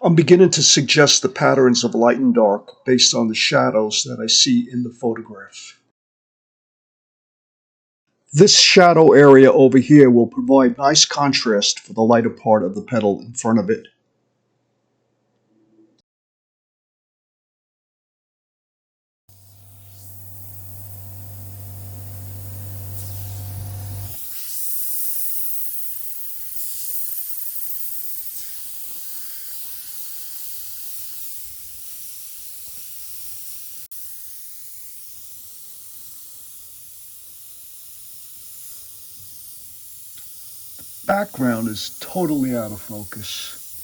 I'm beginning to suggest the patterns of light and dark based on the shadows that I see in the photograph. This shadow area over here will provide nice contrast for the lighter part of the petal in front of it. Background is totally out of focus.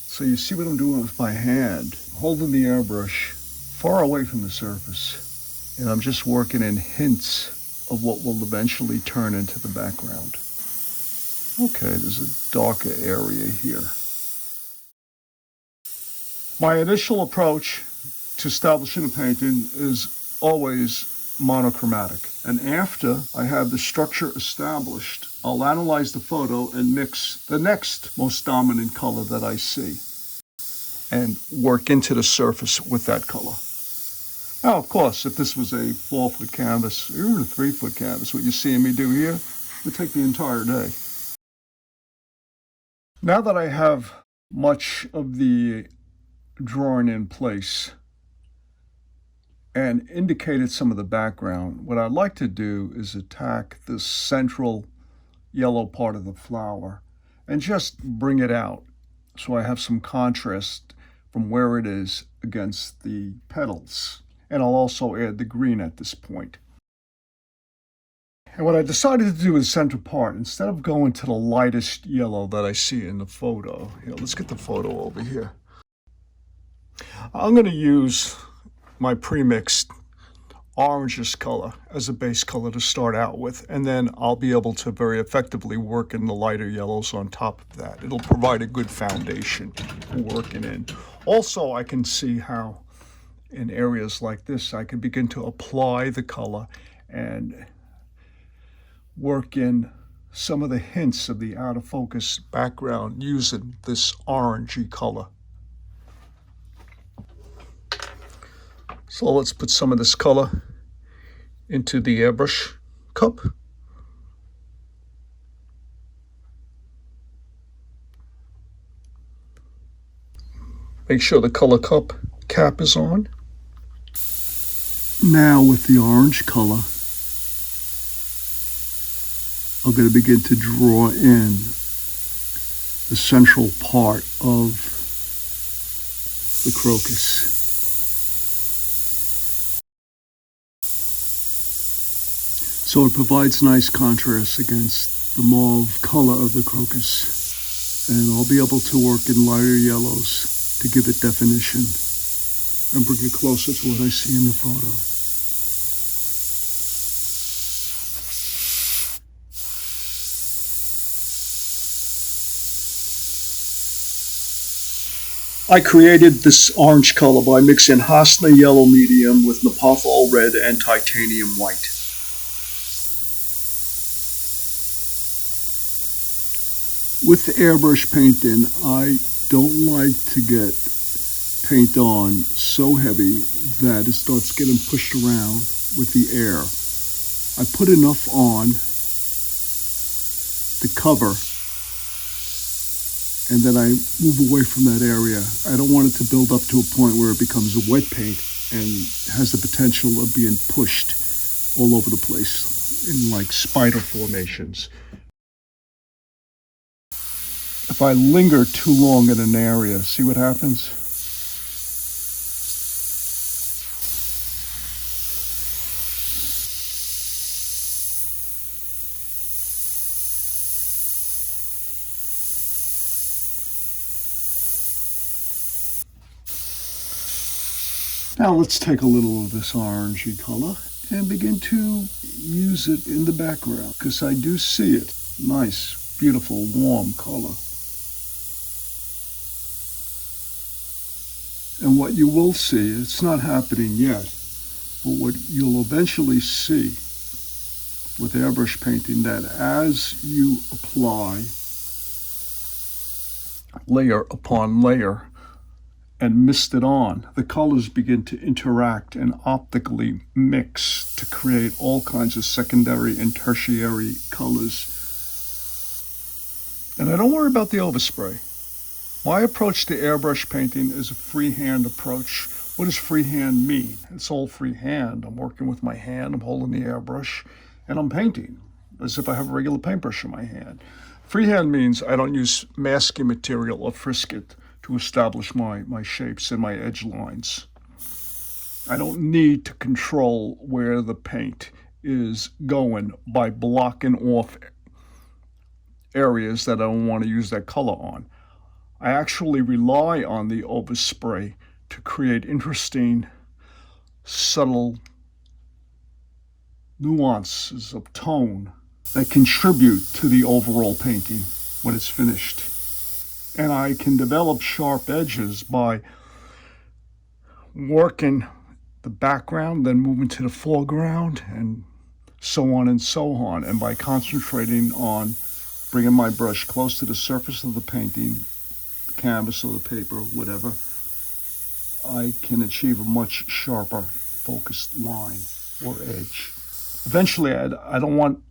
So you see what I'm doing with my hand, holding the airbrush far away from the surface. And I'm just working in hints of what will eventually turn into the background. Okay, there's a darker area here. My initial approach to establishing a painting is always monochromatic. And after I have the structure established, I'll analyze the photo and mix the next most dominant color that I see and work into the surface with that color. Now, of course, if this was a 4-foot canvas or even a 3-foot canvas, what you're seeing me do here would take the entire day. Now that I have much of the drawing in place and indicated some of the background, what I'd like to do is attack this central yellow part of the flower and just bring it out so I have some contrast from where it is against the petals. And I'll also add the green at this point. And what I decided to do with the center part, instead of going to the lightest yellow that I see in the photo, let's get the photo over here. I'm going to use my pre-mixed orangish color as a base color to start out with, and then I'll be able to very effectively work in the lighter yellows on top of that. It'll provide a good foundation for working in. Also, I can see how in areas like this I can begin to apply the color and work in some of the hints of the out of focus background using this orangey color. So let's put some of this color into the airbrush cup. Make sure the color cup cap is on. Now with the orange color, I'm going to begin to draw in the central part of the crocus. So it provides nice contrast against the mauve color of the crocus. And I'll be able to work in lighter yellows to give it definition and bring it closer to what I see in the photo. I created this orange color by mixing Hasna yellow medium with Napothol red and titanium white. With the airbrush painting, I don't like to get paint on so heavy that it starts getting pushed around with the air. I put enough on the cover and then I move away from that area. I don't want it to build up to a point where it becomes a wet paint and has the potential of being pushed all over the place in like spider formations. If I linger too long in an area, see what happens? Now let's take a little of this orangey color and begin to use it in the background, because I do see it. Nice, beautiful, warm color. And what you will see, it's not happening yet, but what you'll eventually see with airbrush painting, that as you apply layer upon layer, and mist it on, the colors begin to interact and optically mix to create all kinds of secondary and tertiary colors. And I don't worry about the overspray. My approach to airbrush painting is a freehand approach. What does freehand mean? It's all freehand. I'm working with my hand, I'm holding the airbrush, and I'm painting as if I have a regular paintbrush in my hand. Freehand means I don't use masking material or frisket to establish my shapes and my edge lines. I don't need to control where the paint is going by blocking off areas that I don't want to use that color on. I actually rely on the overspray to create interesting, subtle nuances of tone that contribute to the overall painting when it's finished. And I can develop sharp edges by working the background, then moving to the foreground, and so on and so on. And by concentrating on bringing my brush close to the surface of the painting, the canvas or the paper, whatever, I can achieve a much sharper focused line or edge. Eventually, I don't want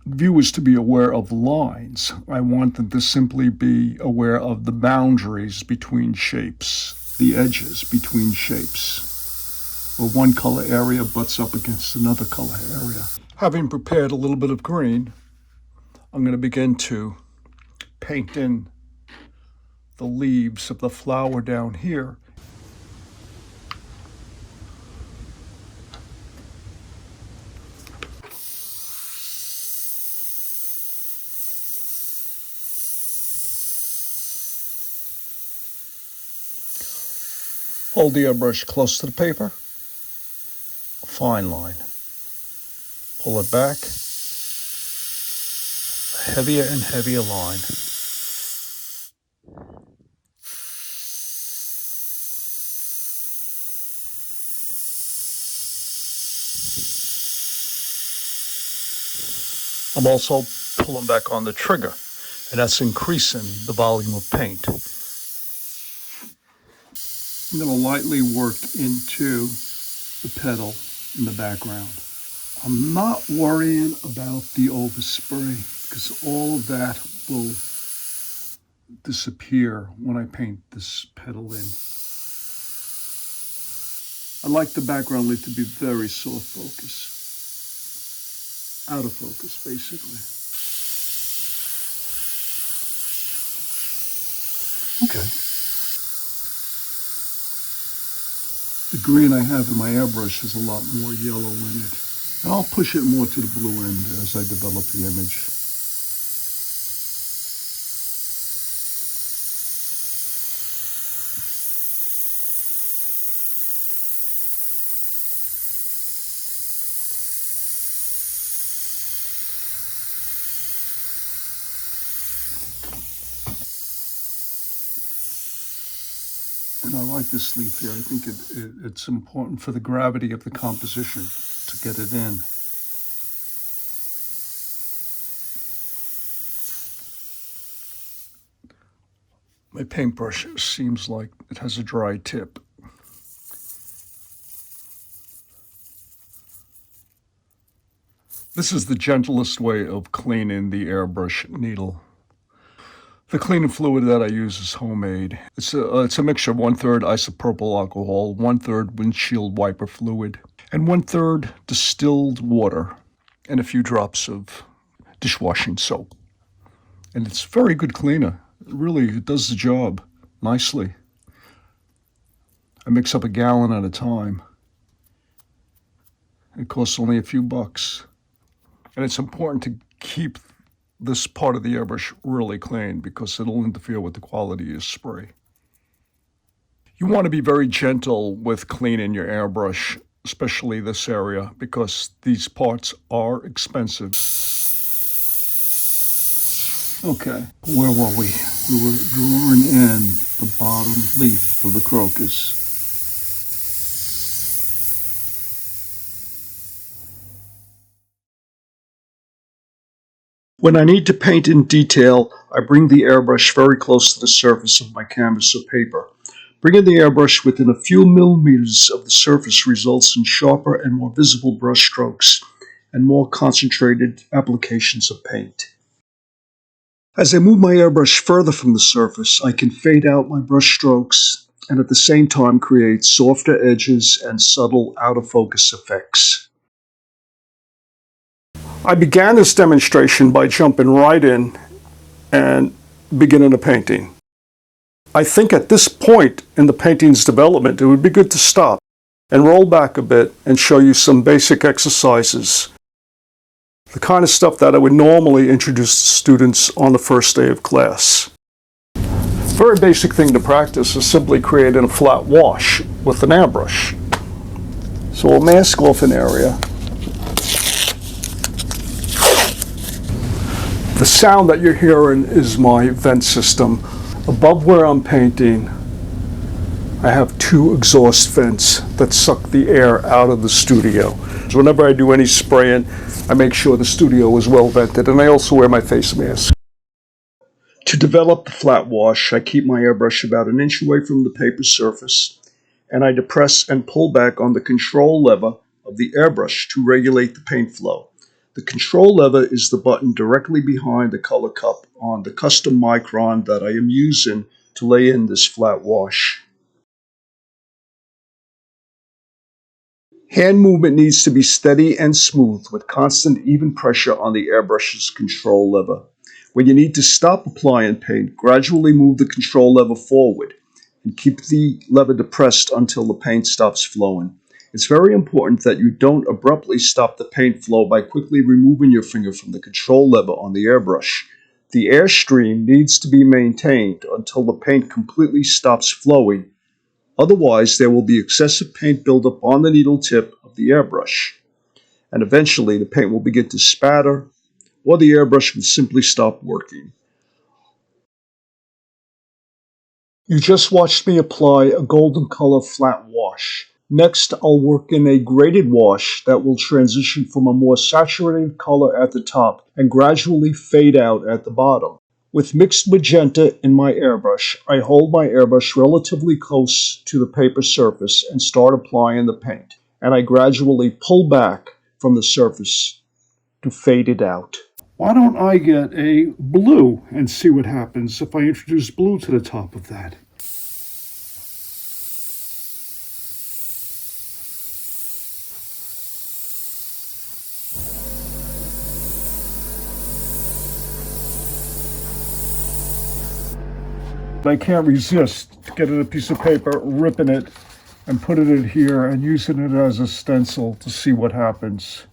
viewers to be aware of lines. I want them to simply be aware of the boundaries between shapes, the edges between shapes, where one color area butts up against another color area. Having prepared a little bit of green, I'm going to begin to paint in the leaves of the flower down here. Hold the airbrush close to the paper, fine line. Pull it back, a heavier and heavier line. I'm also pulling back on the trigger, and that's increasing the volume of paint. I'm going to lightly work into the petal in the background. I'm not worrying about the overspray because all of that will disappear when I paint this petal in. I like the background leaf to be very soft focus. Out of focus, basically. Okay. The green I have in my airbrush has a lot more yellow in it. And I'll push it more to the blue end as I develop the image. And I like this leaf here. I think it's important for the gravity of the composition to get it in. My paintbrush seems like it has a dry tip. This is the gentlest way of cleaning the airbrush needle. The cleaning fluid that I use is homemade. It's a mixture of 1/3 isopropyl alcohol, 1/3 windshield wiper fluid, and 1/3 distilled water, and a few drops of dishwashing soap. And it's a very good cleaner. It does the job nicely. I mix up a gallon at a time. It costs only a few bucks. And it's important to keep this part of the airbrush really clean because it'll interfere with the quality of your spray. You want to be very gentle with cleaning your airbrush, especially this area, because these parts are expensive. Okay, where were we? We were drawing in the bottom leaf of the crocus. When I need to paint in detail, I bring the airbrush very close to the surface of my canvas or paper. Bringing the airbrush within a few millimeters of the surface results in sharper and more visible brush strokes and more concentrated applications of paint. As I move my airbrush further from the surface, I can fade out my brush strokes and at the same time create softer edges and subtle out-of-focus effects. I began this demonstration by jumping right in and beginning a painting. I think at this point in the painting's development, it would be good to stop and roll back a bit and show you some basic exercises. The kind of stuff that I would normally introduce to students on the first day of class. A very basic thing to practice is simply creating a flat wash with an airbrush. So we'll mask off an area. The sound that you're hearing is my vent system. Above where I'm painting, I have two exhaust vents that suck the air out of the studio. So whenever I do any spraying, I make sure the studio is well vented, and I also wear my face mask. To develop the flat wash, I keep my airbrush about an inch away from the paper surface, and I depress and pull back on the control lever of the airbrush to regulate the paint flow. The control lever is the button directly behind the color cup on the custom micron that I am using to lay in this flat wash. Hand movement needs to be steady and smooth with constant even pressure on the airbrush's control lever. When you need to stop applying paint, gradually move the control lever forward and keep the lever depressed until the paint stops flowing. It's very important that you don't abruptly stop the paint flow by quickly removing your finger from the control lever on the airbrush. The airstream needs to be maintained until the paint completely stops flowing. Otherwise, there will be excessive paint buildup on the needle tip of the airbrush. And eventually, the paint will begin to spatter, or the airbrush will simply stop working. You just watched me apply a golden color flat wash. Next, I'll work in a graded wash that will transition from a more saturated color at the top and gradually fade out at the bottom. With mixed magenta in my airbrush, I hold my airbrush relatively close to the paper surface and start applying the paint, and I gradually pull back from the surface to fade it out. Why don't I get a blue and see what happens if I introduce blue to the top of that? I can't resist getting a piece of paper, ripping it, and putting it here and using it as a stencil to see what happens.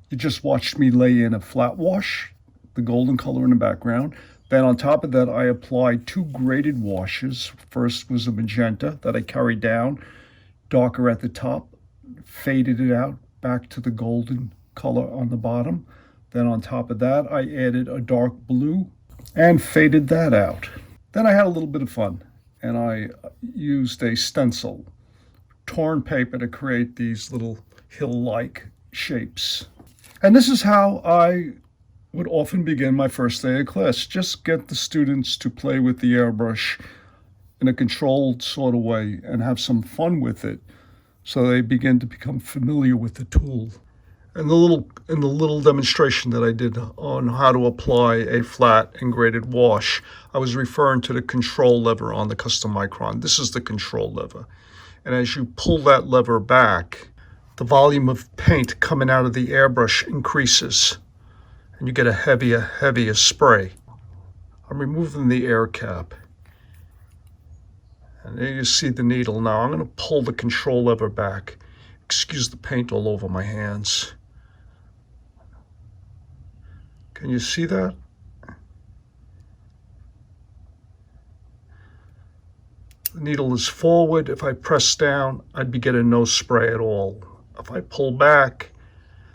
You just watched me lay in a flat wash, the golden color in the background. Then on top of that, I applied two graded washes. First was a magenta that I carried down, darker at the top, faded it out back to the golden color on the bottom. Then on top of that, I added a dark blue and faded that out. Then I had a little bit of fun, and I used a stencil, torn paper, to create these little hill-like shapes. And this is how I would often begin my first day of class. Just get the students to play with the airbrush in a controlled sort of way and have some fun with it so they begin to become familiar with the tool. And in the little demonstration that I did on how to apply a flat and graded wash, I was referring to the control lever on the custom micron. This is the control lever. And as you pull that lever back, the volume of paint coming out of the airbrush increases, and you get a heavier spray. I'm removing the air cap, and there you see the needle. Now I'm going to pull the control lever back. Excuse the paint all over my hands. Can you see that? The needle is forward. If I press down, I'd be getting no spray at all. If I pull back,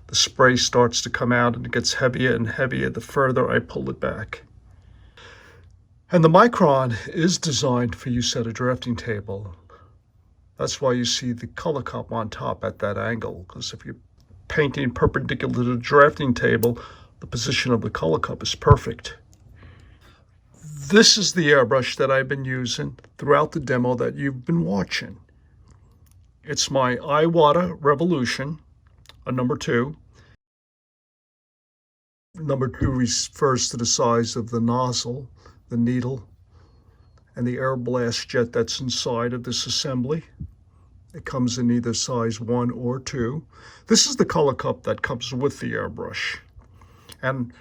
the spray starts to come out and it gets heavier and heavier the further I pull it back. And the micron is designed for use at a drafting table. That's why you see the color cup on top at that angle, because if you're painting perpendicular to the drafting table, the position of the color cup is perfect. This is the airbrush that I've been using throughout the demo that you've been watching. It's my Iwata Revolution, a number 2. Number 2 refers to the size of the nozzle, the needle, and the air blast jet that's inside of this assembly. It comes in either size 1 or 2. This is the color cup that comes with the airbrush. And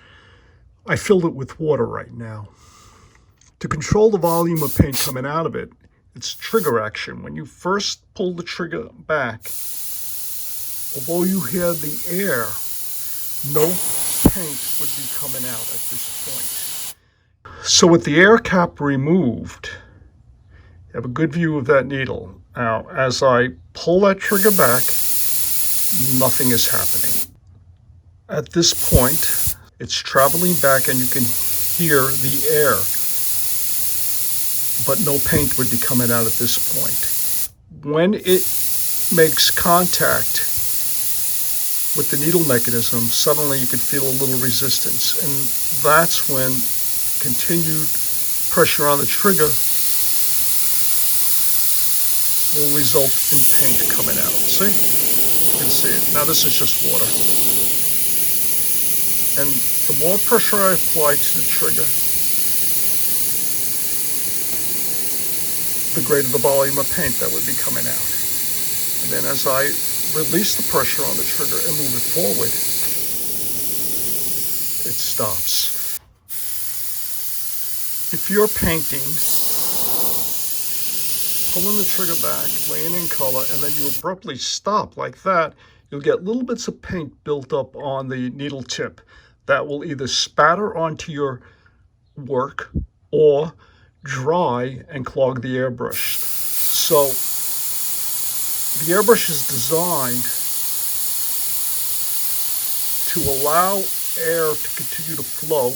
I filled it with water right now. To control the volume of paint coming out of it, it's trigger action. When you first pull the trigger back, although you hear the air, no paint would be coming out at this point. So with the air cap removed, you have a good view of that needle. Now, as I pull that trigger back, nothing is happening. At this point, it's traveling back and you can hear the air, but no paint would be coming out at this point. When it makes contact with the needle mechanism, suddenly you can feel a little resistance, and that's when continued pressure on the trigger will result in paint coming out. See? You can see it. Now this is just water. And the more pressure I apply to the trigger, the greater the volume of paint that would be coming out. And then as I release the pressure on the trigger and move it forward, it stops. If you're painting, pulling the trigger back, laying in color, and then you abruptly stop like that, you'll get little bits of paint built up on the needle tip that will either spatter onto your work or dry and clog the airbrush. So the airbrush is designed to allow air to continue to flow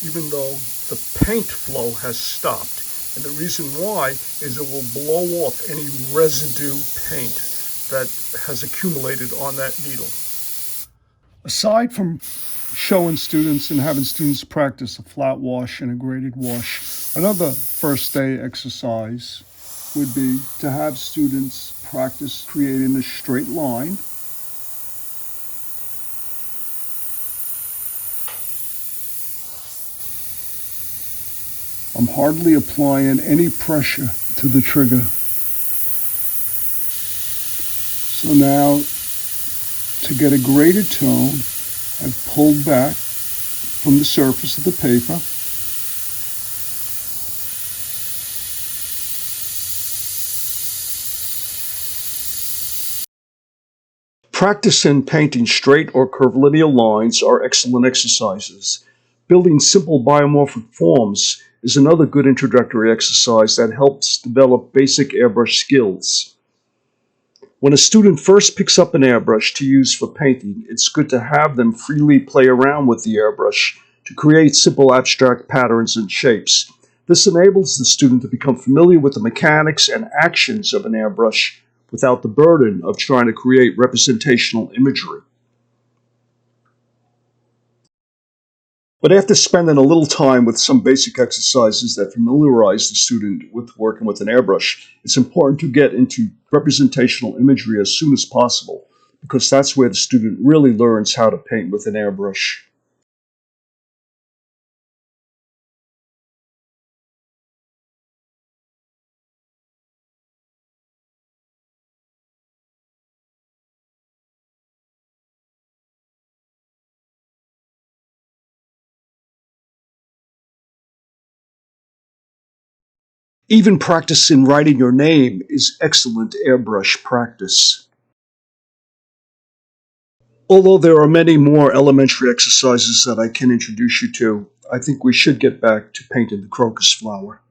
even though the paint flow has stopped. And the reason why is it will blow off any residue paint that has accumulated on that needle. Aside from showing students and having students practice a flat wash and a graded wash, another first day exercise would be to have students practice creating a straight line. I'm hardly applying any pressure to the trigger. So now, to get a graded tone, I've pulled back from the surface of the paper. Practicing painting straight or curvilinear lines are excellent exercises. Building simple biomorphic forms is another good introductory exercise that helps develop basic airbrush skills. When a student first picks up an airbrush to use for painting, it's good to have them freely play around with the airbrush to create simple abstract patterns and shapes. This enables the student to become familiar with the mechanics and actions of an airbrush without the burden of trying to create representational imagery. But after spending a little time with some basic exercises that familiarize the student with working with an airbrush, it's important to get into representational imagery as soon as possible, because that's where the student really learns how to paint with an airbrush. Even practicing writing your name is excellent airbrush practice. Although there are many more elementary exercises that I can introduce you to, I think we should get back to painting the crocus flower.